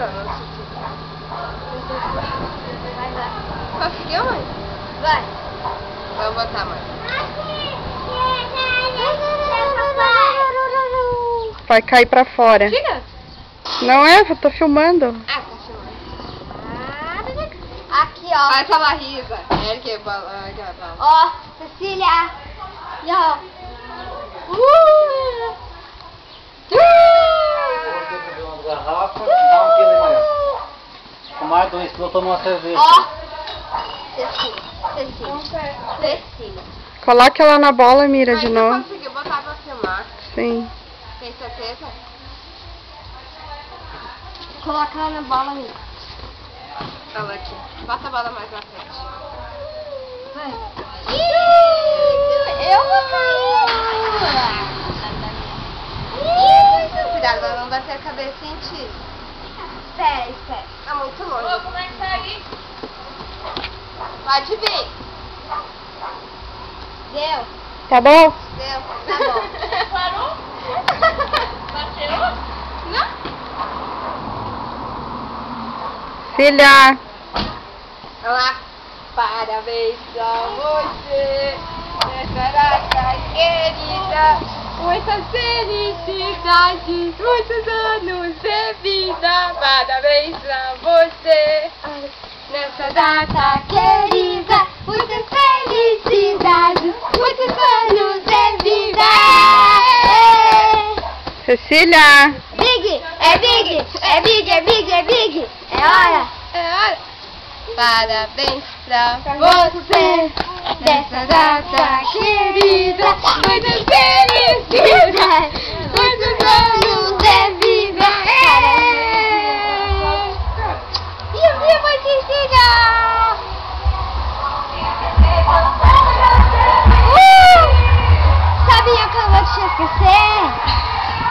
ó. Conseguiu, mãe? Vai. Vamos botar, mãe. Vai cair pra fora. Tira. Não é? Eu tô filmando. Ah, tá filmando. Aqui, ó. Faz a barriga. É que ó, Cecília. E ó. Garrafa, dá um quilo de manhã. O Marco não explotou numa cerveja. Ó. Cecília. Coloca ela na bola, Mira, de novo. Conseguiu botar pra filmar? Sim. Tem certeza? Coloca ela na bola, Mira. Ela aqui. Bota a bola mais na frente. Vai. Eu vou cair. Cuidado, ela não bater a cabeça em ti. Espera. Tá muito longe. Como é que tá ali? Pode vir. Deu? Tá bom? Deu. Tá bom. Parou? Bateu? Não. Filha. Olha lá. Parabéns pra você, nessa data querida. Muitas felicidades, muitos anos de vida. Parabéns pra você, nessa data querida. Muitas felicidades, muitos anos de vida. Cecília. Big, é big, é big, é big, é big. É hora. Parabéns pra você, dessa data querida. Muitas felicidades, muitos anos de vida. E viva Cecília! Sabia que eu vou te esquecer?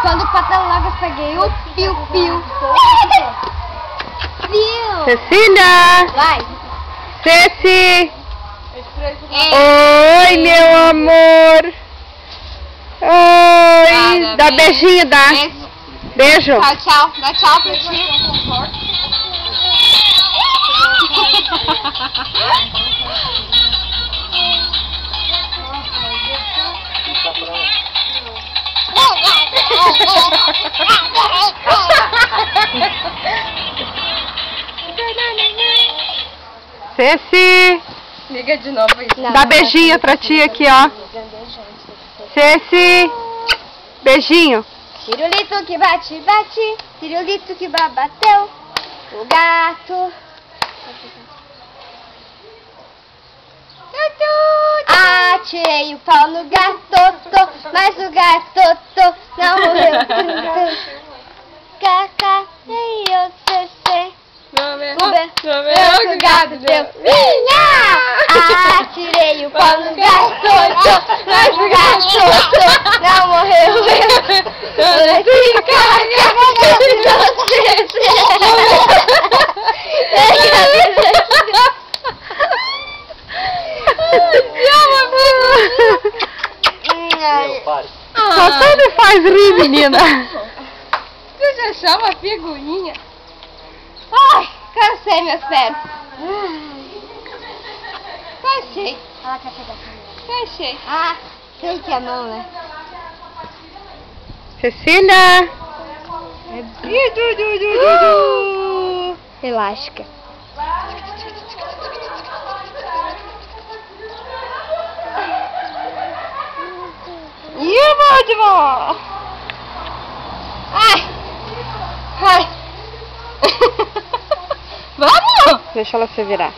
Quando o Patalavas peguei o piu-piu. Cecília. Vai. Ceci. Oi, meu amor. Oi. Dá beijinho, dá. Beijo. Tchau, tchau. Dá tchau pra ti. Ceci. Liga de novo aí. Dá beijinho pra ti aqui, ó. Ceci. Beijinho. Pirulito que bate, bate. Pirulito que bateu. O gato. Atirei o pau no gato, mas o gato não morreu. Caca, e eu cessei. O gato deu. Atirei o pau no gato, mas o gato não morreu. Só tudo faz rir, menina. Você já chama a figurinha? Ai, cansei meus pés. Cansei. Ela quer pegar a câmera. Cansei. Ah, sei que é a mão, né? Cecília. Elástica. Ai! Vamos! Deixa ela se virar.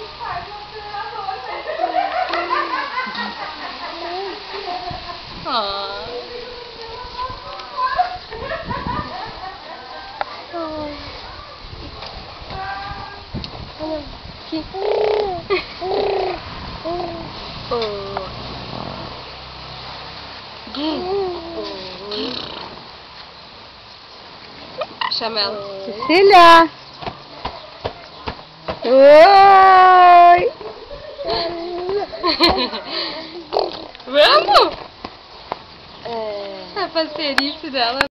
Chama ela. Cecília. Oi. Vamos? A parceirice dela.